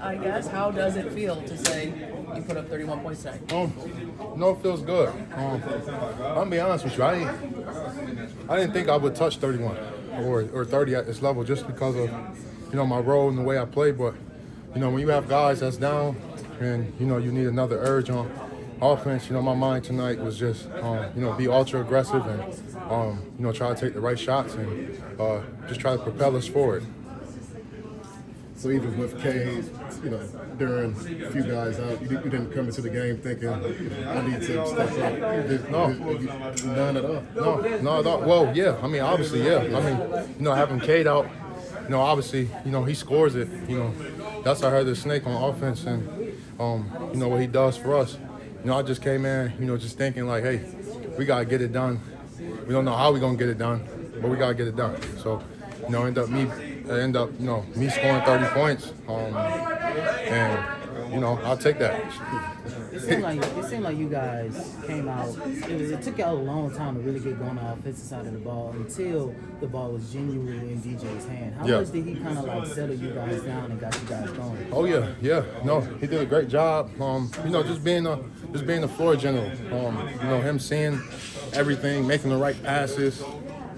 I guess, how does it feel to say you put up 31 points today? No, it feels good. I'm gonna be honest with you. I didn't think I would touch 31 or 30 at this level just because of my role and the way I play. But when you have guys that's down and you need another urge on offense, my mind tonight was just be ultra aggressive and try to take the right shots and just try to propel us forward. So even with Cade, during a few guys out, you didn't come into the game thinking, I need to step up. None at all. No, at all. Well, yeah. I mean, obviously, yeah. I mean, having Cade out, obviously, he scores it. That's our headed snake on offense, and what he does for us. I just came in, just thinking like, hey, we gotta get it done. We don't know how we're gonna get it done, but we gotta get it done. So, end up me scoring 30 points, and I'll take that. It seemed like you guys came out. It took y'all a long time to really get going on the offensive side of the ball until the ball was genuinely in DJ's hand. How much did he kind of settle you guys down and got you guys going? Oh yeah. No, he did a great job. Just being the floor general. Him seeing everything, making the right passes.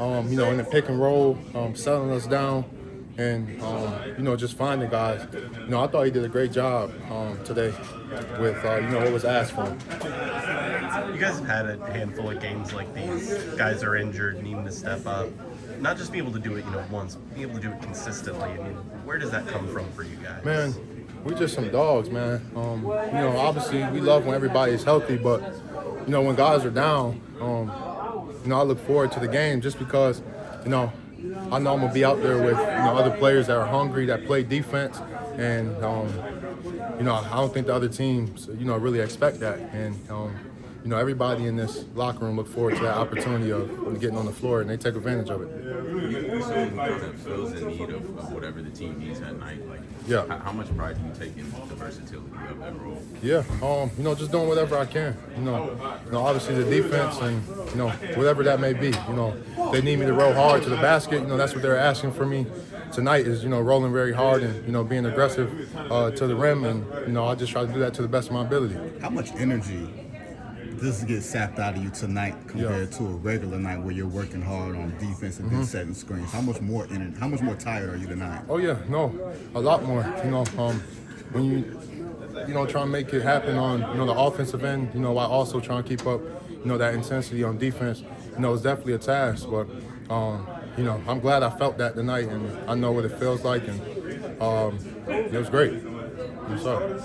In the pick and roll, settling us down, and just finding guys. I thought he did a great job today with what was asked for him. You guys have had a handful of games like these. Guys are injured, needing to step up. Not just be able to do it, once, be able to do it consistently. I mean, where does that come from for you guys? Man, we're just some dogs, man. Obviously we love when everybody's healthy, but when guys are down, I look forward to the game just because, I know I'm gonna be out there with other players that are hungry, that play defense, and I don't think the other teams really expect that, and everybody in this locker room look forward to that opportunity of getting on the floor, and they take advantage of it. You someone that feels in need of whatever the team needs that night. How much pride do you take in the versatility of that role? Yeah, just doing whatever I can. Obviously the defense and whatever that may be. They need me to roll hard to the basket. That's what they're asking for me tonight is rolling very hard and being aggressive to the rim, and I just try to do that to the best of my ability. How much energy does get sapped out of you tonight compared to a regular night where you're working hard on defense and then setting screens? How much more tired are you tonight? Oh yeah, no, a lot more. When you try and make it happen on the offensive end, while also trying to keep up that intensity on defense, it's definitely a task. But I'm glad I felt that tonight, and I know what it feels like, and it was great. Yes, sir.